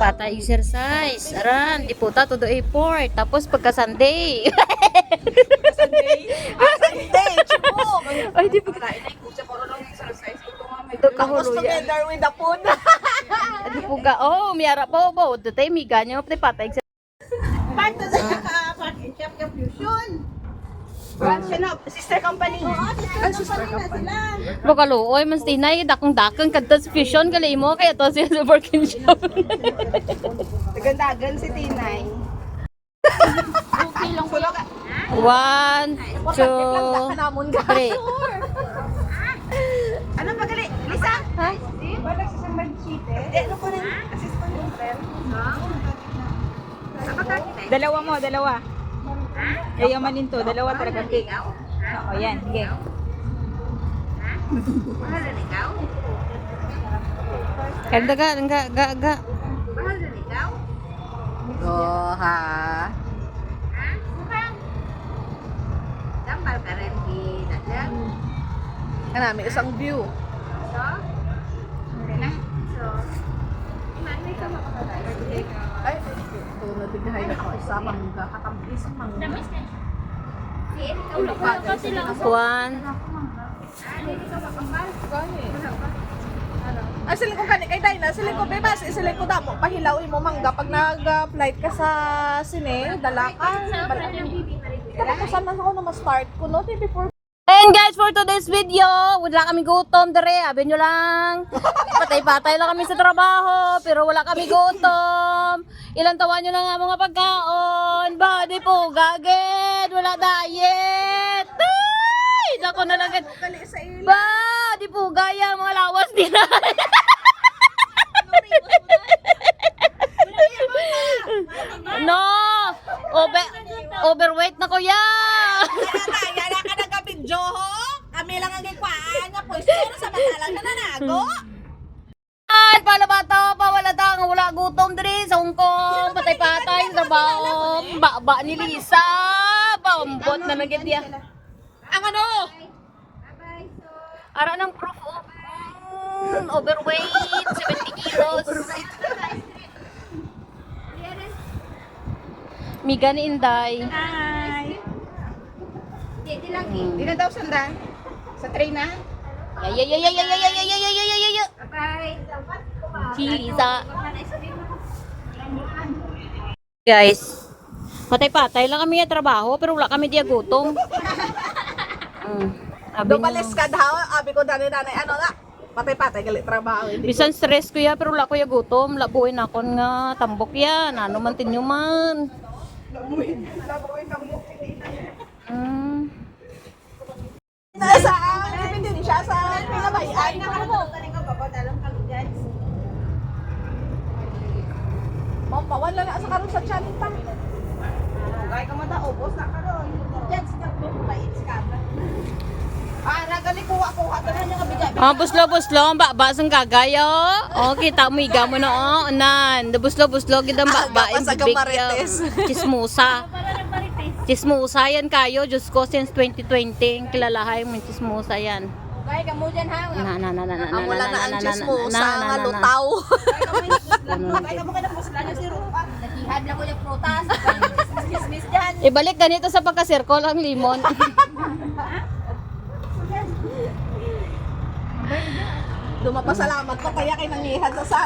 patay exercise. Aran, di puta todo airport. Tapos pagka Sunday. Sunday. Sunday, chibok. Ay, di pa. Ito Tapos kahuluyan. together with the food. Di po ka. Oh, miyara po ba? Ito tayo, miga nyo. Patay exercise. Part to the Chef Fusion. Branch na, sister company. Ang sister company na sila. Baka looy, mas tinay. Dakong-dakong kadto sa fusion. Kalay mo. Kaya to siya sa working shop. Nagandagan si Tinay. Okay lang. Sulok ka. 1, 2, 3. Ano pa gali? Lisa? Ha? Ba nagsasambag chite? Ano ko rin? Assistant yung friend? Dalawa mo, dalawa. Yayamanin to, dalawa talaga cake. O yan, sige. Kanda ga, ga. Oh, ha? Kanami isang view. Ay, ito nabigay na ako isa mangga. Katambis mangga. 1. Ay, siling ko kani kay Dayna, siling ko bebas, siling ko damo, pahilawin mo mangga pag nag-flight ka sa sine, dala ka. Tara ko saan ako na ma-start ko, no? Before. And guys, for today's video, wala kami gutom dere, abin nyo lang. Patay-patay lang kami sa trabaho, pero wala kami gutom. Ilang tawa nyo na nga mga pagkaon. Body po, gaged, wala diet. Ay, dako na lang. Dali sa ilo. Body po, gaya, mga lawas nila. No, overweight na kuya. Kaya ka nagabidyo ho? Kami lang ang gikwaan nga pwesto sa matalang na nanago. Ay, pala bata pa, wala gutom diri sa Hong Kong. Patay-patay sa trabaho. Ba ni Lisa. Bambot na nagit niya. Ang ano? Ara ng proof of overweight, 70 kilos. Miga ni Inday. Hi. Di na daw sanda? Sa tray na? Ay. Lisa. Guys, patay-patay lang kami yung trabaho, pero wala kami diya gutom. Dumalis ka daw, abi ko dani-dani, ano na? Patay-patay, galit trabaho. Bisan stress ko ya, pero wala ko ya gutom. Labuin ako nga, tambok yan. Ano man tinyo man. Sa depende din siya sa pinabayan. Mama, wala na sa karon sa chanita. Kaya ka madaobos na karon. Judge na ko bait ka. Nagali kuha tanan nga biga. Buslo, basang gagayo. Kita mo, iga mo na, nan. Buslo, gidang babaeng bibig Chismusa yan kayo. Diyos ko, since 2020, kilalahay mo, chismusa yan. Kaya ka mo dyan ha. Ang wala na ang chismusa nga lutaw. Kaya mo ka na pusla nyo si Rupa. Nakihad na ko yung prutas. Chismis dyan. Ibalik ganito sa pagka-circle ang limon. Dumapasalamat ko kaya kay nangihad sa